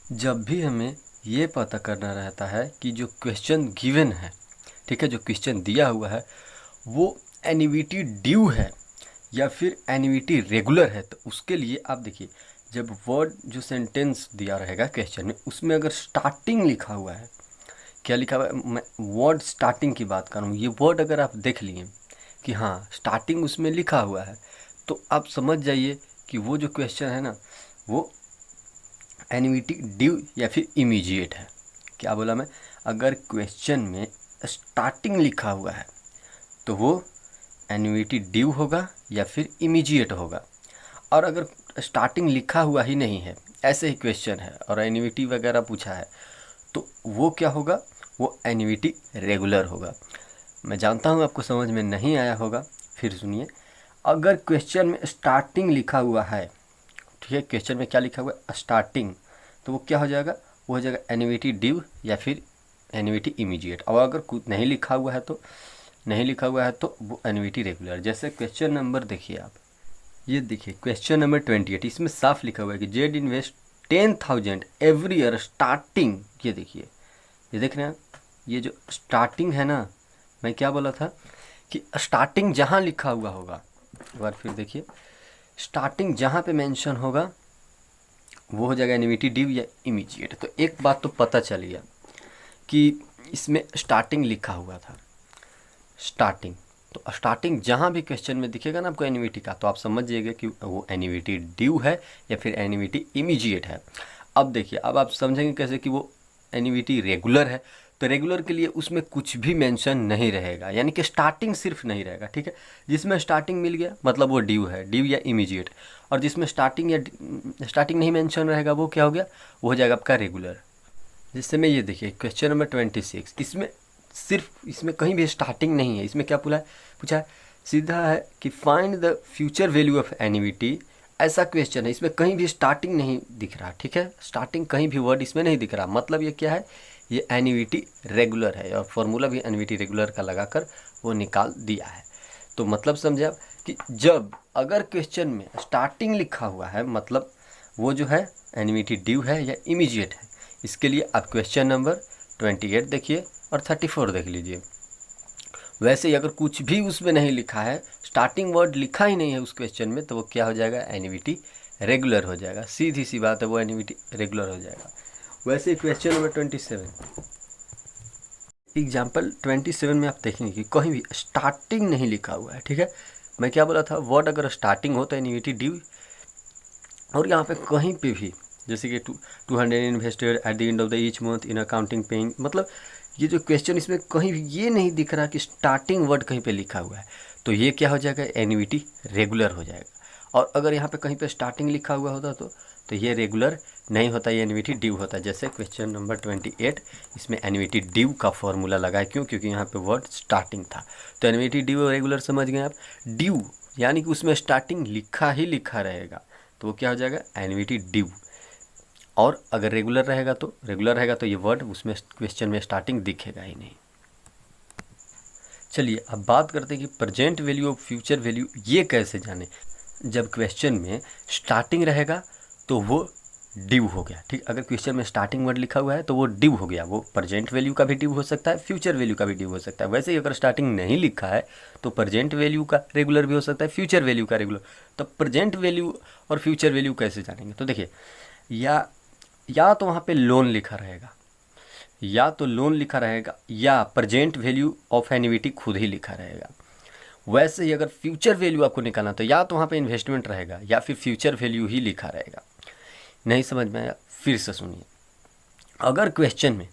जब भी हमें ये पता करना रहता है कि जो क्वेश्चन गिवन है, ठीक है, जो क्वेश्चन दिया हुआ है वो एन्युइटी ड्यू है या फिर एन्युइटी रेगुलर है, तो उसके लिए आप देखिए, जब वर्ड जो सेंटेंस दिया रहेगा क्वेश्चन में, उसमें अगर स्टार्टिंग लिखा हुआ है, क्या लिखा हुआ है, मैं वर्ड स्टार्टिंग की बात कर रहा हूँ, ये वर्ड अगर आप देख लिए कि हाँ स्टार्टिंग उसमें लिखा हुआ है, तो आप समझ जाइए कि वो जो क्वेश्चन है ना, वो एन्युइटी ड्यू या फिर इमीडिएट है। क्या बोला मैं? अगर क्वेश्चन में स्टार्टिंग लिखा हुआ है तो वो एन्युइटी ड्यू होगा या फिर इमीडिएट होगा। और अगर स्टार्टिंग लिखा हुआ ही नहीं है, ऐसे ही क्वेश्चन है और एन्युइटी वगैरह पूछा है, तो वो क्या होगा? वो एन्युइटी रेगुलर होगा। मैं जानता हूँ आपको समझ में नहीं आया होगा, फिर सुनिए। अगर क्वेश्चन में स्टार्टिंग लिखा हुआ है, ठीक है, क्वेश्चन में क्या लिखा हुआ है? स्टार्टिंग, तो वो क्या हो जाएगा? वो हो जाएगा एन्युइटी ड्यू या फिर एन्युइटी इमीडिएट। और अगर कुछ नहीं लिखा हुआ है तो वो एन्युइटी रेगुलर। जैसे क्वेश्चन नंबर देखिए आप, ये देखिए क्वेश्चन नंबर 28, इसमें साफ लिखा हुआ है कि Z invest 10,000 every year starting. ये देखिए, ये देख रहे हैं आप, ये जो स्टार्टिंग है ना, मैं क्या बोला था कि स्टार्टिंग जहाँ लिखा हुआ होगा, एक बार फिर देखिए, स्टार्टिंग जहाँ पे मेंशन होगा वो हो जाएगा एन्युइटी ड्यू या इमीडिएट। तो एक बात तो पता चल गया कि इसमें स्टार्टिंग लिखा हुआ था, स्टार्टिंग। तो स्टार्टिंग जहाँ भी क्वेश्चन में दिखेगा ना आपको एन्युइटी का, तो आप समझ जाइएगा कि वो एन्युइटी ड्यू है या फिर एन्युइटी इमीडिएट है। अब देखिए, अब आप समझेंगे कैसे कि वो एन्युइटी रेगुलर है। तो रेगुलर के लिए उसमें कुछ भी मेंशन नहीं रहेगा, यानी कि स्टार्टिंग सिर्फ नहीं रहेगा, ठीक है। जिसमें स्टार्टिंग मिल गया मतलब वो ड्यू है, ड्यू या इमीडिएट। और जिसमें स्टार्टिंग नहीं मेंशन रहेगा वो क्या हो गया? वो हो जाएगा आपका रेगुलर। जिससे में ये देखिए क्वेश्चन नंबर 26, इसमें कहीं भी स्टार्टिंग नहीं है। इसमें क्या पूछा है? सीधा है कि find the future value of annuity. ऐसा क्वेश्चन है, इसमें कहीं भी स्टार्टिंग नहीं दिख रहा, ठीक है, स्टार्टिंग कहीं भी वर्ड इसमें नहीं दिख रहा। मतलब ये क्या है? ये एन्युइटी रेगुलर है और फॉर्मूला भी एन्युइटी रेगुलर का लगाकर वो निकाल दिया है। तो मतलब समझे आप कि जब अगर क्वेश्चन में स्टार्टिंग लिखा हुआ है, मतलब वो जो है एन्युइटी ड्यू है या इमीडिएट है। इसके लिए आप क्वेश्चन नंबर 28 देखिए और 34 देख लीजिए। वैसे ही अगर कुछ भी उसमें नहीं लिखा है, स्टार्टिंग वर्ड लिखा ही नहीं है उस क्वेश्चन में, तो वो क्या हो जाएगा? एन्युइटी रेगुलर हो जाएगा। सीधी सी बात है, वो एन्युइटी रेगुलर हो जाएगा। वैसे क्वेश्चन नंबर 27, एग्जाम्पल 27 में आप देखेंगे कि कहीं भी स्टार्टिंग नहीं लिखा हुआ है, ठीक है। मैं क्या बोला था? वर्ड अगर स्टार्टिंग हो तो एन्युइटी ड्यू, और यहाँ पे कहीं पे भी जैसे कि 200 invested at the end of the each month in accounting paying, मतलब ये जो क्वेश्चन, इसमें कहीं भी ये नहीं दिख रहा कि स्टार्टिंग वर्ड कहीं पे लिखा हुआ है, तो ये क्या हो जाएगा? एन्युइटी रेगुलर हो जाएगा। और अगर यहाँ पे कहीं पे स्टार्टिंग लिखा हुआ होता तो ये रेगुलर नहीं होता, ये एन्युइटी ड्यू होता है। जैसे क्वेश्चन नंबर 28, इसमें एन्युइटी ड्यू का फॉर्मूला लगा है। क्यों? क्योंकि यहाँ पे वर्ड स्टार्टिंग था। तो एन्युइटी ड्यू और रेगुलर समझ गए आप। ड्यू यानी कि उसमें स्टार्टिंग लिखा ही लिखा रहेगा, तो वो क्या हो जाएगा? Annuity due. और अगर रेगुलर रहेगा तो ये वर्ड उसमें क्वेश्चन में स्टार्टिंग दिखेगा ही नहीं। चलिए अब बात करते हैं कि प्रेजेंट वैल्यू और फ्यूचर वैल्यू ये कैसे जाने। जब क्वेश्चन में स्टार्टिंग रहेगा तो वो ड्यू हो गया, ठीक। अगर क्वेश्चन में स्टार्टिंग वर्ड लिखा हुआ है तो वो ड्यू हो गया। वो प्रेजेंट वैल्यू का भी ड्यू हो सकता है, फ्यूचर वैल्यू का भी ड्यू हो सकता है। वैसे ही अगर स्टार्टिंग नहीं लिखा है तो प्रेजेंट वैल्यू का रेगुलर भी हो सकता है, फ्यूचर वैल्यू का रेगुलर। तो प्रेजेंट वैल्यू और फ्यूचर वैल्यू कैसे जानेंगे? तो देखिए, या तो वहाँ पे लोन लिखा रहेगा, या प्रेजेंट वैल्यू ऑफ एन्युइटी खुद ही लिखा रहेगा। वैसे ही अगर फ्यूचर वैल्यू आपको निकालना तो या तो वहाँ पे इन्वेस्टमेंट रहेगा या फिर फ्यूचर वैल्यू ही लिखा रहेगा। नहीं समझ में आया? फिर से सुनिए। अगर क्वेश्चन में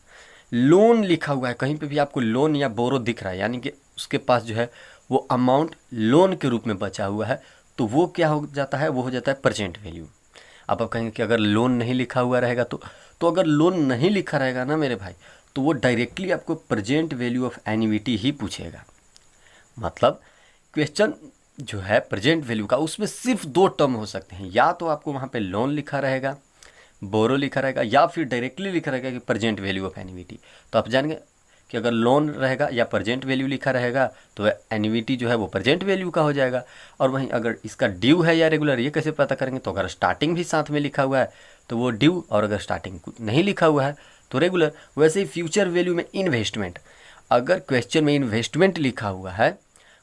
लोन लिखा हुआ है, कहीं पे भी आपको लोन या बोरो दिख रहा है, यानी कि उसके पास जो है वो अमाउंट लोन के रूप में बचा हुआ है, तो वो क्या हो जाता है? वो हो जाता है प्रेजेंट वैल्यू। अब आप कहेंगे कि अगर लोन नहीं लिखा हुआ रहेगा तो अगर लोन नहीं लिखा रहेगा ना मेरे भाई, तो वो डायरेक्टली आपको प्रेजेंट वैल्यू ऑफ एन्युइटी ही पूछेगा। मतलब क्वेश्चन जो है प्रेजेंट वैल्यू का, उसमें सिर्फ दो टर्म हो सकते हैं। या तो आपको वहाँ पे लोन लिखा रहेगा, बोरो लिखा रहेगा, या फिर डायरेक्टली लिखा रहेगा कि प्रेजेंट वैल्यू ऑफ एन्युइटी। तो आप जानेंगे कि अगर लोन रहेगा या प्रेजेंट वैल्यू लिखा रहेगा तो एन्युइटी जो है वो प्रेजेंट वैल्यू का हो जाएगा। और वहीं अगर इसका ड्यू है या रेगुलर, ये कैसे पता करेंगे? तो अगर स्टार्टिंग भी साथ में लिखा हुआ है तो वो ड्यू, और अगर स्टार्टिंग नहीं लिखा हुआ है तो रेगुलर। वैसे ही फ्यूचर वैल्यू में इन्वेस्टमेंट, अगर क्वेश्चन में इन्वेस्टमेंट लिखा हुआ है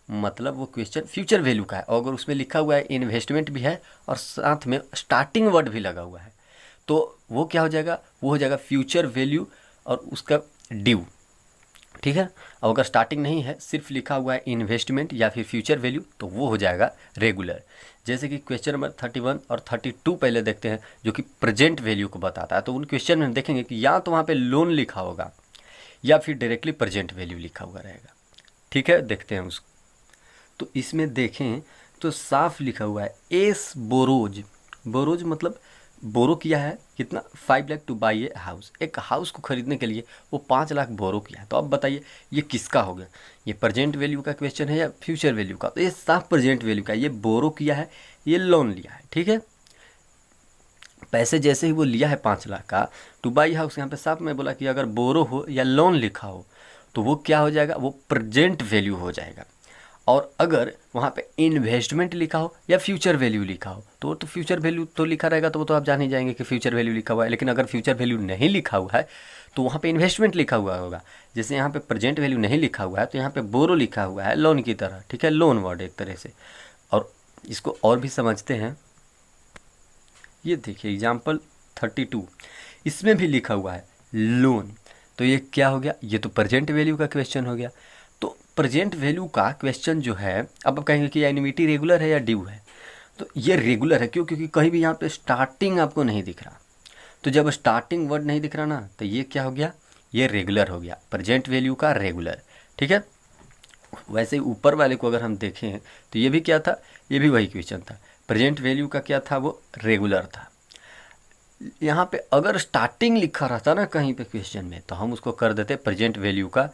मतलब वो क्वेश्चन फ्यूचर वैल्यू का है, और अगर उसमें लिखा हुआ है इन्वेस्टमेंट भी है और साथ में स्टार्टिंग वर्ड भी लगा हुआ है तो वो क्या हो जाएगा? वो हो जाएगा फ्यूचर वैल्यू और उसका ड्यू, ठीक है। अब अगर स्टार्टिंग नहीं है, सिर्फ लिखा हुआ है इन्वेस्टमेंट या फिर फ्यूचर वैल्यू, तो वो हो जाएगा रेगुलर। जैसे कि क्वेश्चन नंबर 31 और 32 पहले देखते हैं, जो कि प्रेजेंट वैल्यू को बताता है। तो उन क्वेश्चन में हम देखेंगे कि या तो वहाँ पे लोन लिखा होगा या फिर डायरेक्टली प्रेजेंट वैल्यू लिखा हुआ रहेगा, ठीक है। देखते हैं उसको। तो इसमें देखें तो साफ लिखा हुआ है एस बोरोज। बोरोज मतलब बोरो किया है कितना? 5 lakh two by a house. एक हाउस को खरीदने के लिए वो 5 लाख बोरो किया है। तो अब बताइए ये किसका हो गया? ये प्रेजेंट वैल्यू का क्वेश्चन है या फ्यूचर वैल्यू का? तो ये साफ प्रेजेंट वैल्यू का। ये बोरो किया है, ये लोन लिया है, ठीक है। पैसे जैसे ही वो लिया है 5 लाख का टू बाई हाउस, यहाँ पे साफ में बोला कि अगर बोरो हो या लोन लिखा हो तो वो क्या हो जाएगा? वो प्रेजेंट वैल्यू हो जाएगा। और अगर वहाँ पे इन्वेस्टमेंट लिखा हो या फ्यूचर वैल्यू लिखा हो तो वो तो फ्यूचर वैल्यू तो लिखा रहेगा, तो वो तो आप जान ही जाएंगे कि फ्यूचर वैल्यू लिखा हुआ है। लेकिन अगर फ्यूचर वैल्यू नहीं लिखा हुआ है तो वहाँ पे इन्वेस्टमेंट लिखा हुआ होगा। जैसे यहाँ पे प्रेजेंट वैल्यू नहीं लिखा हुआ है तो यहाँ पे बोरो लिखा हुआ है लोन की तरह, ठीक है। लोन वर्ड एक तरह से। और इसको और भी समझते हैं। ये देखिए एग्जाम्पल 32, इसमें भी लिखा हुआ है लोन। तो ये क्या हो गया? ये तो प्रेजेंट वैल्यू का क्वेश्चन हो गया। तो प्रेजेंट वैल्यू का क्वेश्चन जो है, अब आप कहेंगे कि एन्युइटी रेगुलर है या ड्यू है? तो ये रेगुलर है। क्यों? क्योंकि कहीं भी यहाँ पे स्टार्टिंग आपको नहीं दिख रहा। तो जब स्टार्टिंग वर्ड नहीं दिख रहा ना, तो ये क्या हो गया? ये रेगुलर हो गया, प्रेजेंट वैल्यू का रेगुलर, ठीक है। वैसे ही ऊपर वाले को अगर हम देखें तो ये भी क्या था? ये भी वही क्वेश्चन था। प्रेजेंट वैल्यू का क्या था? वो रेगुलर था। यहाँ पे अगर स्टार्टिंग लिखा रहता ना कहीं पे क्वेश्चन में, तो हम उसको कर देते प्रेजेंट वैल्यू का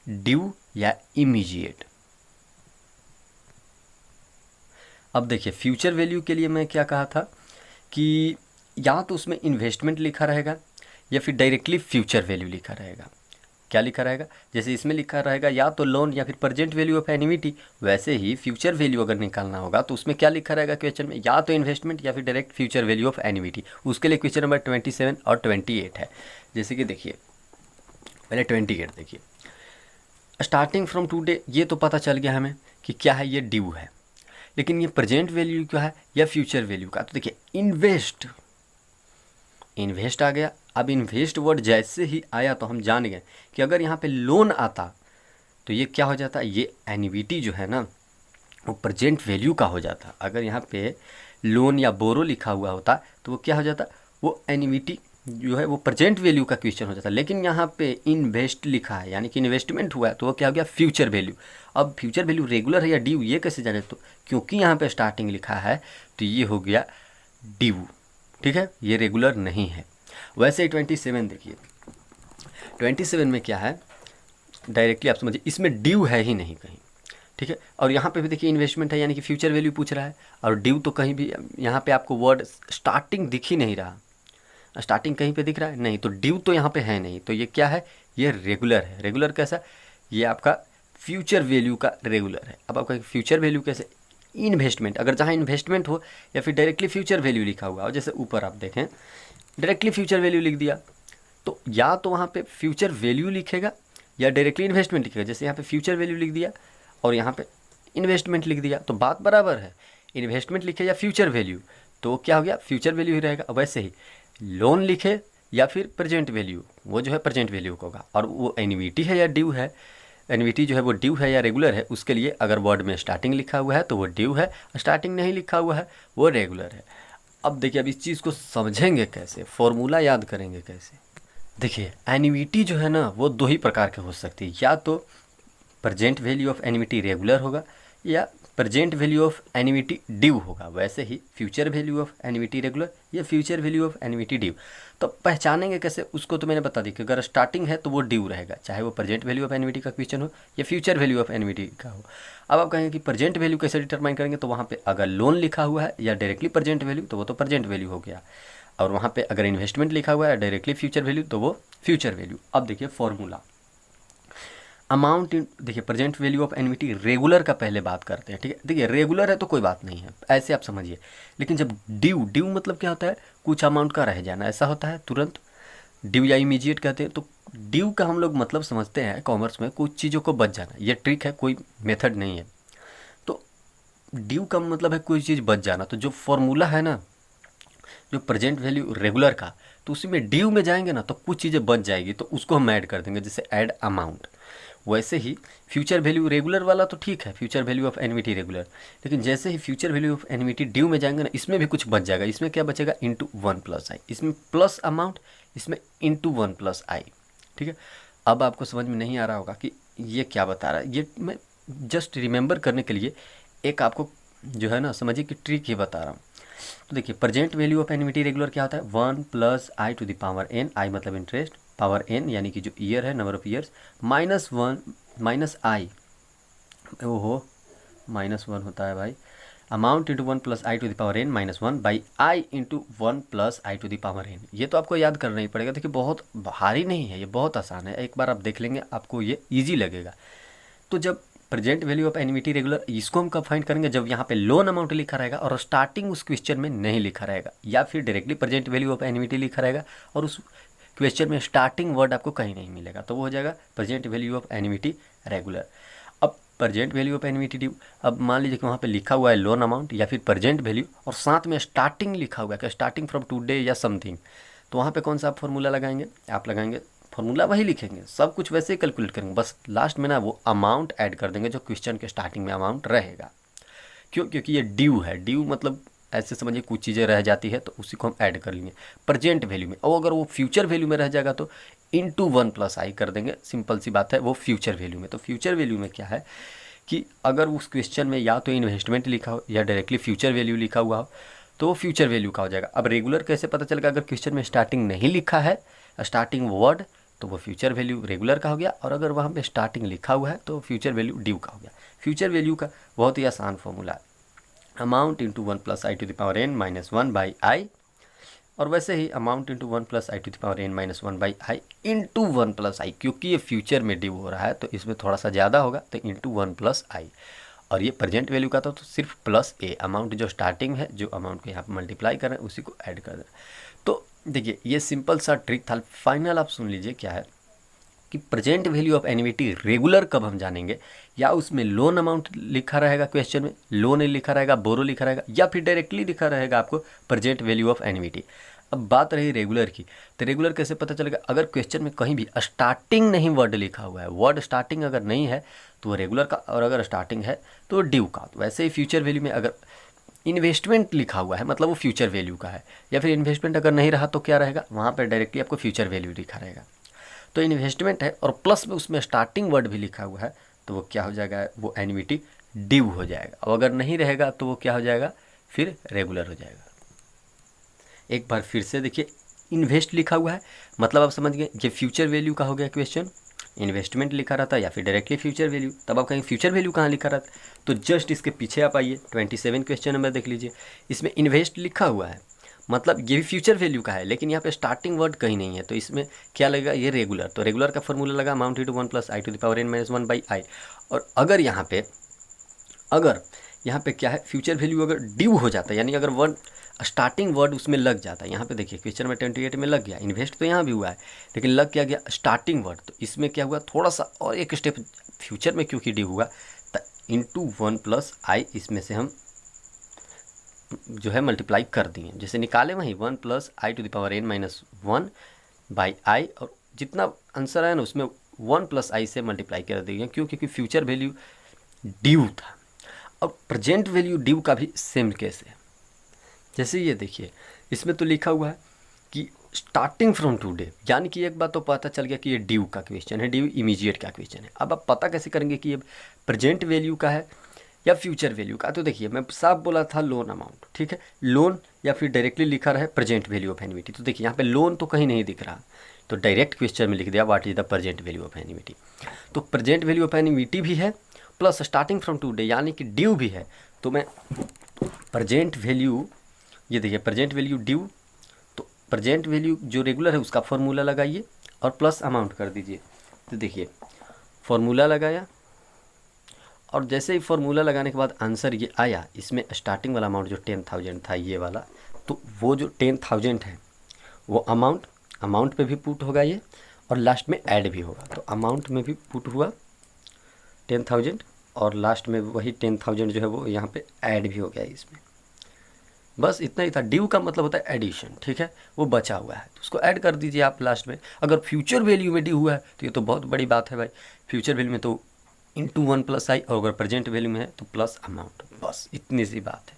ड्यू या इमीडिएट। अब देखिए फ्यूचर वैल्यू के लिए मैं क्या कहा था कि या तो उसमें इन्वेस्टमेंट लिखा रहेगा या फिर डायरेक्टली फ्यूचर वैल्यू लिखा रहेगा। क्या लिखा रहेगा? जैसे इसमें लिखा रहेगा या तो लोन या फिर प्रेजेंट वैल्यू ऑफ एन्युइटी, वैसे ही फ्यूचर वैल्यू अगर निकालना होगा तो उसमें क्या लिखा रहेगा क्वेश्चन में? या तो इन्वेस्टमेंट या फिर direct future value of annuity. उसके लिए क्वेश्चन नंबर 27 और 28 है। जैसे कि देखिए पहले 28 देखिए, स्टार्टिंग फ्रॉम टुडे, ये तो पता चल गया हमें कि क्या है, ये ड्यू है। लेकिन ये प्रेजेंट वैल्यू क्या है या फ्यूचर वैल्यू का? तो देखिए इन्वेस्ट आ गया। अब इन्वेस्ट वर्ड जैसे ही आया तो हम जान गए कि अगर यहाँ पे लोन आता तो ये क्या हो जाता? ये एन्युइटी जो है ना वो प्रेजेंट वैल्यू का हो जाता। अगर यहाँ पे लोन या बोरो लिखा हुआ होता तो वो क्या हो जाता? वो एन्युइटी जो है वो प्रेजेंट वैल्यू का क्वेश्चन हो जाता। लेकिन यहाँ पे इन्वेस्ट लिखा है यानी कि इन्वेस्टमेंट हुआ है तो वो क्या हो गया? Future value. अब फ्यूचर वैल्यू रेगुलर है या ड्यू, ये कैसे जाने? तो क्योंकि यहाँ पे स्टार्टिंग लिखा है तो ये हो गया ड्यू, ठीक है। ये रेगुलर नहीं है। वैसे ही 27 देखिए, 27 में क्या है डायरेक्टली आप समझिए, इसमें ड्यू है ही नहीं कहीं, ठीक है। और यहाँ पे भी देखिए इन्वेस्टमेंट है यानी कि फ्यूचर वैल्यू पूछ रहा है, और ड्यू तो कहीं भी यहाँ पे आपको वर्ड स्टार्टिंग दिख ही नहीं रहा। स्टार्टिंग कहीं पे दिख रहा है? नहीं। तो ड्यू तो यहाँ पे है नहीं, तो ये क्या है? ये रेगुलर है। रेगुलर कैसा? ये आपका फ्यूचर वैल्यू का रेगुलर है। अब आपका फ्यूचर वैल्यू कैसे? इन्वेस्टमेंट, अगर जहाँ इन्वेस्टमेंट हो या फिर डायरेक्टली फ्यूचर वैल्यू लिखा हुआ हो, जैसे ऊपर आप देखें डायरेक्टली फ्यूचर वैल्यू लिख दिया, तो या तो वहाँ पे फ्यूचर वैल्यू लिखेगा या डायरेक्टली इन्वेस्टमेंट लिखेगा। जैसे यहाँ पे फ्यूचर वैल्यू लिख दिया और यहाँ पे इन्वेस्टमेंट लिख दिया तो बात बराबर है। इन्वेस्टमेंट लिखे या फ्यूचर वैल्यू तो क्या हो गया? फ्यूचर वैल्यू ही रहेगा। वैसे ही लोन लिखे या फिर प्रेजेंट वैल्यू, वो जो है प्रेजेंट वैल्यू का होगा। और वो एन्युइटी है या ड्यू है, एन्युइटी जो है वो ड्यू है या रेगुलर है, उसके लिए अगर वर्ड में स्टार्टिंग लिखा हुआ है तो वो ड्यू है, स्टार्टिंग नहीं लिखा हुआ है वो रेगुलर है। अब देखिए अब इस चीज़ को समझेंगे कैसे, फॉर्मूला याद करेंगे कैसे। देखिए एन्युइटी जो है ना वो दो ही प्रकार के हो सकती है, या तो present value of annuity regular होगा या present value of annuity due होगा। वैसे ही future value of annuity regular या future value of annuity due. तो पहचानेंगे कैसे उसको? तो मैंने बता दी कि अगर स्टार्टिंग है तो वो ड्यू रहेगा, चाहे वो प्रेजेंट वैल्यू ऑफ एन्युइटी का क्वेश्चन हो या फ्यूचर वैल्यू ऑफ एन्युइटी का हो। अब आप कहेंगे कि प्रेजेंट वैल्यू कैसे डिटरमाइन करेंगे? तो वहाँ पे अगर लोन लिखा हुआ है या डायरेक्टली प्रेजेंट वैल्यू तो वो तो प्रेजेंट वैल्यू हो गया, और वहाँ पे अगर इन्वेस्टमेंट लिखा हुआ है डायरेक्टली फ्यूचर वैल्यू तो वो फ्यूचर वैल्यू। अब देखिए फॉर्मूला, अमाउंट इन, देखिए present value of annuity regular का पहले बात करते हैं, ठीक है। देखिए रेगुलर है तो कोई बात नहीं है, ऐसे आप समझिए। लेकिन जब ड्यू, ड्यू मतलब क्या होता है, कुछ अमाउंट का रह जाना, ऐसा होता है तुरंत। ड्यू या इमीडिएट कहते हैं। तो ड्यू का हम लोग मतलब समझते हैं कॉमर्स में कुछ चीज़ों को बच जाना, ये ट्रिक है, कोई मेथड नहीं है। तो ड्यू का मतलब है कोई चीज़ बच जाना। तो जो फॉर्मूला है ना, जो प्रेजेंट वैल्यू रेगुलर का, तो उसी में ड्यू में जाएंगे ना तो कुछ चीज़ें बच जाएगी, तो उसको हम ऐड कर देंगे, जैसे ऐड अमाउंट। वैसे ही फ्यूचर वैल्यू रेगुलर वाला तो ठीक है, future value of annuity regular, लेकिन जैसे ही future value of annuity due में जाएंगे ना, इसमें भी कुछ बच जाएगा। इसमें क्या बचेगा, इंटू 1+i, इसमें प्लस अमाउंट, इसमें इंटू 1+i, ठीक है। अब आपको समझ में नहीं आ रहा होगा कि ये क्या बता रहा है, ये मैं जस्ट रिमेंबर करने के लिए एक आपको जो है ना समझिए कि ट्रिक ही बता रहा हूँ। तो देखिए present value of annuity regular क्या होता है, 1+i⁻n, आई मतलब इंटरेस्ट, पावर n यानी कि जो ईयर है, नंबर ऑफ ईयर्स, -1 -i, ओहो -1 होता है भाई, amount into 1+i⁻n -1 by i into 1+i⁻n। ये तो आपको याद करना ही पड़ेगा। देखिए बहुत भारी नहीं है, ये बहुत आसान है, एक बार आप देख लेंगे आपको ये ईजी लगेगा। तो जब present value of annuity regular, इसको हम कब फाइंड करेंगे, जब यहाँ पे लोन अमाउंट लिखा रहेगा और स्टार्टिंग उस क्वेश्चन में नहीं लिखा रहेगा, या फिर directly present value of annuity लिखा रहेगा और उस क्वेश्चन में स्टार्टिंग वर्ड आपको कहीं नहीं मिलेगा, तो वो हो जाएगा present value of annuity regular. अब present value of annuity due, अब मान लीजिए कि वहाँ पे लिखा हुआ है लोन अमाउंट या फिर प्रेजेंट वैल्यू और साथ में स्टार्टिंग लिखा हुआ है कि स्टार्टिंग फ्रॉम टुडे या समथिंग, तो वहाँ पे कौन सा आप फॉर्मूला लगाएंगे, आप लगाएंगे फॉर्मूला वही लिखेंगे, सब कुछ वैसे ही कैलकुलेट करेंगे, बस लास्ट में ना वो अमाउंट ऐड कर देंगे जो क्वेश्चन के स्टार्टिंग में अमाउंट रहेगा। क्यों, क्योंकि ये ड्यू है, ड्यू मतलब ऐसे समझिए कुछ चीज़ें रह जाती है तो उसी को हम ऐड कर लेंगे प्रेजेंट वैल्यू में। और अगर वो फ्यूचर वैल्यू में रह जाएगा तो इंटू 1+i कर देंगे, सिंपल सी बात है, वो फ्यूचर वैल्यू में। तो फ्यूचर वैल्यू में क्या है कि अगर उस क्वेश्चन में या तो इन्वेस्टमेंट लिखा हो या डायरेक्टली फ्यूचर वैल्यू लिखा हुआ हो तो वो फ्यूचर वैल्यू का हो जाएगा। अब रेगुलर कैसे पता चलेगा, अगर क्वेश्चन में स्टार्टिंग नहीं लिखा है, स्टार्टिंग वर्ड, तो वो फ्यूचर वैल्यू रेगुलर का हो गया, और अगर वहाँ पे स्टार्टिंग लिखा हुआ है तो फ्यूचर वैल्यू ड्यू का हो गया। फ्यूचर वैल्यू का बहुत ही आसान फॉर्मूला है, amount into 1+i⁻n -1 by i, और वैसे ही amount into 1+i⁻n -1 by i into 1+i, क्योंकि ये फ्यूचर में ड्यू हो रहा है तो इसमें थोड़ा सा ज़्यादा होगा, तो इंटू 1+i। और ये प्रेजेंट वैल्यू का तो सिर्फ प्लस ए, अमाउंट जो स्टार्टिंग है, जो अमाउंट को यहाँ पर मल्टीप्लाई कर रहे हैं उसी को ऐड कर दें। तो देखिए ये सिंपल सा ट्रिक था। फाइनल आप सुन लीजिए क्या है कि present value of annuity regular कब हम जानेंगे, या उसमें लोन अमाउंट लिखा रहेगा क्वेश्चन में, लोन लिखा रहेगा, बोरो लिखा रहेगा, या फिर डायरेक्टली लिखा रहेगा आपको प्रेजेंट वैल्यू ऑफ एन्युटी। अब बात रही रेगुलर की, तो रेगुलर कैसे पता चलेगा, अगर क्वेश्चन में कहीं भी स्टार्टिंग नहीं वर्ड लिखा हुआ है, वर्ड स्टार्टिंग अगर नहीं है तो वो रेगुलर का, और अगर स्टार्टिंग है तो ड्यू का। तो वैसे ही फ्यूचर वैल्यू में अगर इन्वेस्टमेंट लिखा हुआ है मतलब वो फ्यूचर वैल्यू का है, या फिर इन्वेस्टमेंट अगर नहीं रहा तो क्या रहेगा, वहाँ पर डायरेक्टली आपको फ्यूचर वैल्यू लिखा रहेगा। तो इन्वेस्टमेंट है और प्लस में उसमें स्टार्टिंग वर्ड भी लिखा हुआ है, तो वो क्या हो जाएगा, वो एन्युटी ड्यू हो जाएगा। और अगर नहीं रहेगा तो वो क्या हो जाएगा, फिर रेगुलर हो जाएगा। एक बार फिर से देखिए, इन्वेस्ट लिखा हुआ है मतलब आप समझ गए ये फ्यूचर वैल्यू का हो गया क्वेश्चन, इन्वेस्टमेंट लिखा रहता या फिर डायरेक्टली फ्यूचर वैल्यू, तब आप कहेंगे फ्यूचर वैल्यू कहाँ लिखा रहता, तो जस्ट इसके पीछे आप आइए 27 क्वेश्चन नंबर देख लीजिए, इसमें इन्वेस्ट लिखा हुआ है मतलब ये भी फ्यूचर वैल्यू का है, लेकिन यहाँ पे स्टार्टिंग वर्ड कहीं नहीं है, तो इसमें क्या लगेगा, ये रेगुलर। तो रेगुलर का फॉर्मूला लगा amount into 1+i⁻n -1 by i। और अगर यहाँ पे क्या है, फ्यूचर वैल्यू अगर ड्यू हो जाता है, यानी अगर वर्ड स्टार्टिंग वर्ड उसमें लग जाता है, यहाँ पे देखिए क्वेश्चन में 28 में लग गया, इन्वेस्ट तो यहाँ भी हुआ है लेकिन लग क्या गया, स्टार्टिंग वर्ड। तो इसमें क्या हुआ, थोड़ा सा और एक स्टेप फ्यूचर में क्योंकि ड्यू हुआ, तो इंटू 1+i इसमें से हम जो है मल्टीप्लाई कर दिए, जैसे निकाले वहीं 1+i⁻n -1 बाई i, और जितना आंसर आया ना उसमें 1+i से मल्टीप्लाई कर दिए, क्यों, क्योंकि फ्यूचर वैल्यू ड्यू था। अब प्रेजेंट वैल्यू ड्यू का भी सेम केस है, जैसे ये देखिए इसमें तो लिखा हुआ है कि स्टार्टिंग फ्रॉम टुडे, यानी कि एक बात तो पता चल गया कि ये ड्यू का क्वेश्चन है, ड्यू इमीडिएट का क्वेश्चन है। अब आप पता कैसे करेंगे कि ये प्रेजेंट वैल्यू का है या फ्यूचर वैल्यू का, तो देखिए मैं साफ बोला था लोन अमाउंट, ठीक है, लोन या फिर डायरेक्टली लिखा रहा है प्रेजेंट वैल्यू ऑफ एन्युटी। तो देखिए यहाँ पे लोन तो कहीं नहीं दिख रहा, तो डायरेक्ट क्वेश्चन में लिख दिया what is the present value of annuity. तो प्रेजेंट वैल्यू ऑफ एन्युटी भी है प्लस स्टार्टिंग फ्रॉम टुडे यानी कि ड्यू भी है, तो मैं प्रेजेंट वैल्यू, ये देखिए प्रेजेंट वैल्यू ड्यू, तो प्रेजेंट वैल्यू जो रेगुलर है उसका फॉर्मूला लगाइए और प्लस अमाउंट कर दीजिए। तो देखिए फॉर्मूला लगाया और जैसे ही फॉर्मूला लगाने के बाद आंसर ये आया, इसमें स्टार्टिंग वाला अमाउंट जो 10,000 था ये वाला, तो वो जो 10,000 है वो अमाउंट पे भी पुट होगा ये, और लास्ट में ऐड भी होगा। तो अमाउंट में भी पुट हुआ 10,000 और लास्ट में वही 10,000 जो है वो यहाँ पे ऐड भी हो गया इसमें। बस इतना ही था। ड्यू का मतलब होता है एडिशन, ठीक है, वो बचा हुआ है तो उसको ऐड कर दीजिए आप लास्ट में। अगर फ्यूचर वैल्यू में ड्यू हुआ है तो ये तो बहुत बड़ी बात है भाई, फ्यूचर वैल्यू में तो *1 + i, और अगर प्रेजेंट वैल्यू में है तो प्लस अमाउंट, बस इतनी सी बात है।